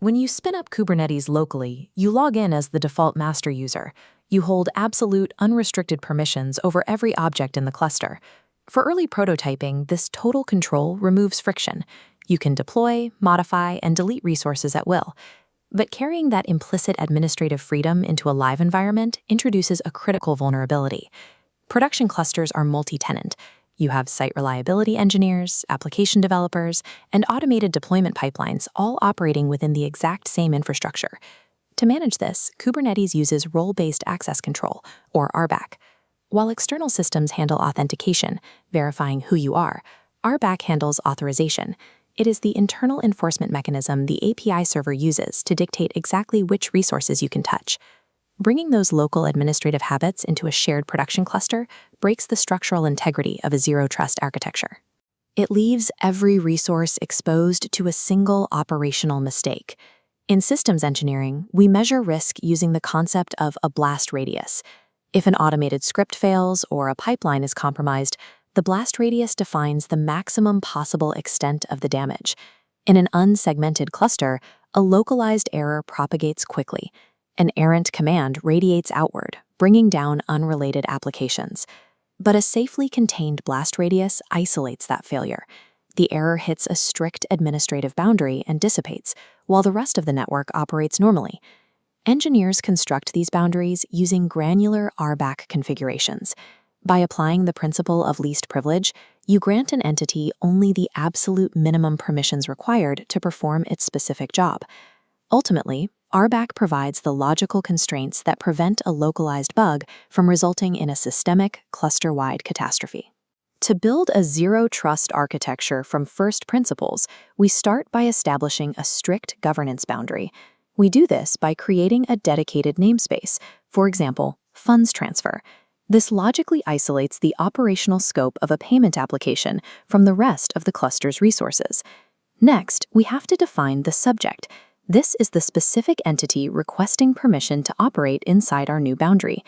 When you spin up Kubernetes locally, you log in as the default master user. You hold absolute, unrestricted permissions over every object in the cluster. For early prototyping, this total control removes friction. You can deploy, modify, and delete resources at will. But carrying that implicit administrative freedom into a live environment introduces a critical vulnerability. Production clusters are multi-tenant. You have site reliability engineers, application developers, and automated deployment pipelines all operating within the exact same infrastructure. To manage this, Kubernetes uses role-based access control, or RBAC. While external systems handle authentication, verifying who you are, RBAC handles authorization. It is the internal enforcement mechanism the API server uses to dictate exactly which resources you can touch. Bringing those local administrative habits into a shared production cluster breaks the structural integrity of a zero-trust architecture. It leaves every resource exposed to a single operational mistake. In systems engineering, we measure risk using the concept of a blast radius. If an automated script fails or a pipeline is compromised, the blast radius defines the maximum possible extent of the damage. In an unsegmented cluster, a localized error propagates quickly. An errant command radiates outward, bringing down unrelated applications. But a safely contained blast radius isolates that failure. The error hits a strict administrative boundary and dissipates, while the rest of the network operates normally. Engineers construct these boundaries using granular RBAC configurations. By applying the principle of least privilege, you grant an entity only the absolute minimum permissions required to perform its specific job. Ultimately, RBAC provides the logical constraints that prevent a localized bug from resulting in a systemic, cluster-wide catastrophe. To build a zero-trust architecture from first principles, we start by establishing a strict governance boundary. We do this by creating a dedicated namespace, for example, funds transfer. This logically isolates the operational scope of a payment application from the rest of the cluster's resources. Next, we have to define the subject. This is the specific entity requesting permission to operate inside our new boundary.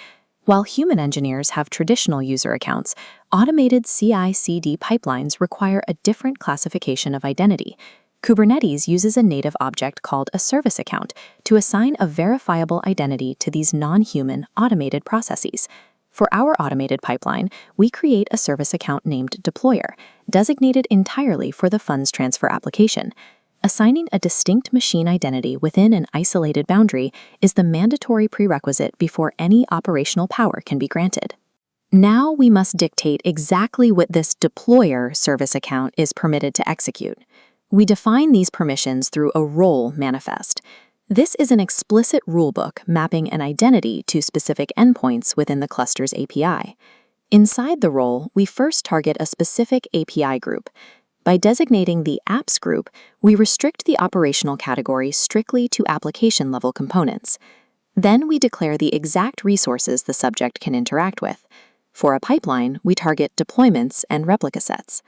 While human engineers have traditional user accounts, automated CI/CD pipelines require a different classification of identity. Kubernetes uses a native object called a service account to assign a verifiable identity to these non-human automated processes. For our automated pipeline, we create a service account named deployer, designated entirely for the funds transfer application. Assigning a distinct machine identity within an isolated boundary is the mandatory prerequisite before any operational power can be granted. Now we must dictate exactly what this deployer service account is permitted to execute. We define these permissions through a role manifest. This is an explicit rulebook mapping an identity to specific endpoints within the cluster's API. Inside the role, we first target a specific API group. By designating the apps group, we restrict the operational category strictly to application-level components. Then we declare the exact resources the subject can interact with. For a pipeline, we target deployments and replica sets.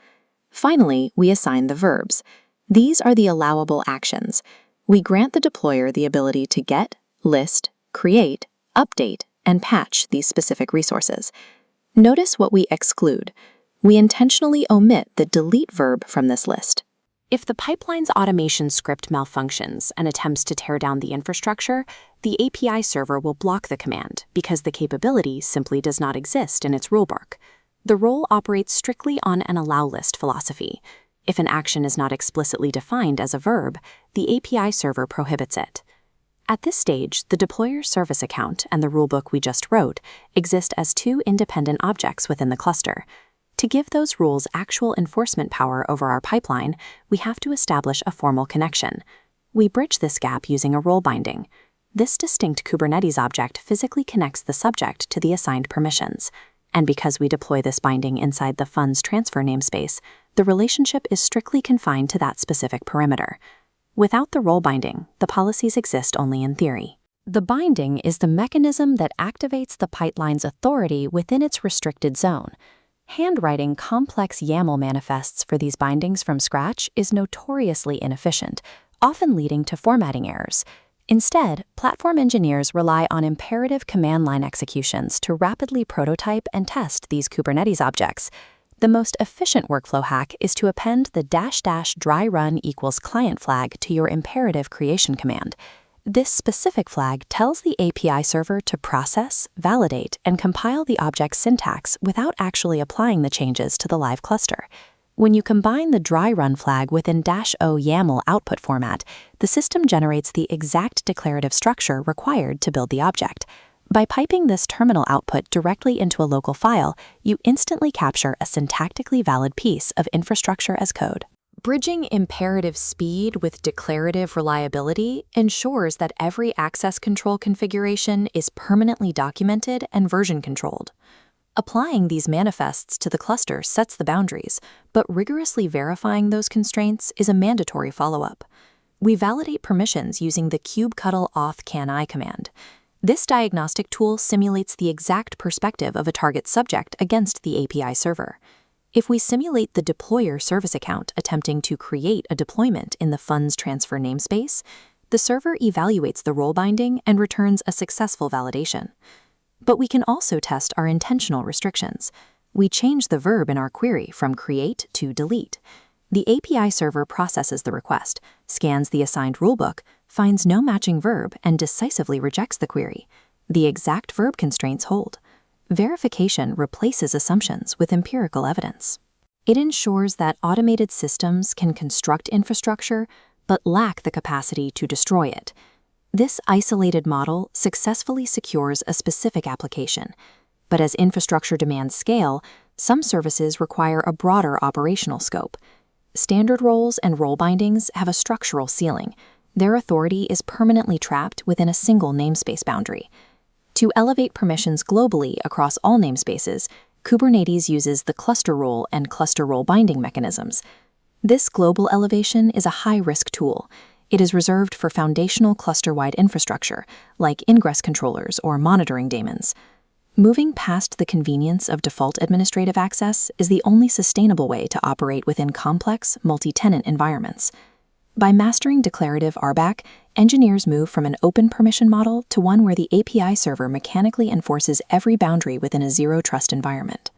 Finally, we assign the verbs. These are the allowable actions. We grant the deployer the ability to get, list, create, update, and patch these specific resources. Notice what we exclude. We intentionally omit the delete verb from this list. If the pipeline's automation script malfunctions and attempts to tear down the infrastructure, the API server will block the command because the capability simply does not exist in its rulebook. The role operates strictly on an allow list philosophy. If an action is not explicitly defined as a verb, the API server prohibits it. At this stage, the deployer service account and the rulebook we just wrote exist as two independent objects within the cluster. To give those rules actual enforcement power over our pipeline, we have to establish a formal connection. We bridge this gap using a role binding. This distinct Kubernetes object physically connects the subject to the assigned permissions. And because we deploy this binding inside the funds transfer namespace, the relationship is strictly confined to that specific perimeter. Without the role binding, the policies exist only in theory. The binding is the mechanism that activates the pipeline's authority within its restricted zone. Handwriting complex YAML manifests for these bindings from scratch is notoriously inefficient, often leading to formatting errors. Instead, platform engineers rely on imperative command line executions to rapidly prototype and test these Kubernetes objects. The most efficient workflow hack is to append the --dry run equals client flag to your imperative creation command. This specific flag tells the API server to process, validate, and compile the object's syntax without actually applying the changes to the live cluster. When you combine the dry run flag with an -o YAML output format, the system generates the exact declarative structure required to build the object. By piping this terminal output directly into a local file, you instantly capture a syntactically valid piece of infrastructure as code. Bridging imperative speed with declarative reliability ensures that every access control configuration is permanently documented and version controlled. Applying these manifests to the cluster sets the boundaries, but rigorously verifying those constraints is a mandatory follow-up. We validate permissions using the kubectl auth cani command. This diagnostic tool simulates the exact perspective of a target subject against the API server. If we simulate the deployer service account attempting to create a deployment in the funds transfer namespace, the server evaluates the role binding and returns a successful validation. But we can also test our intentional restrictions. We change the verb in our query from create to delete. The API server processes the request, scans the assigned rulebook, finds no matching verb, and decisively rejects the query. The exact verb constraints hold. Verification replaces assumptions with empirical evidence. It ensures that automated systems can construct infrastructure, but lack the capacity to destroy it. This isolated model successfully secures a specific application. But as infrastructure demands scale, some services require a broader operational scope. Standard roles and role bindings have a structural ceiling. Their authority is permanently trapped within a single namespace boundary. To elevate permissions globally across all namespaces, Kubernetes uses the cluster role and cluster role binding mechanisms. This global elevation is a high-risk tool. It is reserved for foundational cluster-wide infrastructure, like ingress controllers or monitoring daemons. Moving past the convenience of default administrative access is the only sustainable way to operate within complex, multi-tenant environments. By mastering declarative RBAC, engineers move from an open permission model to one where the API server mechanically enforces every boundary within a zero-trust environment.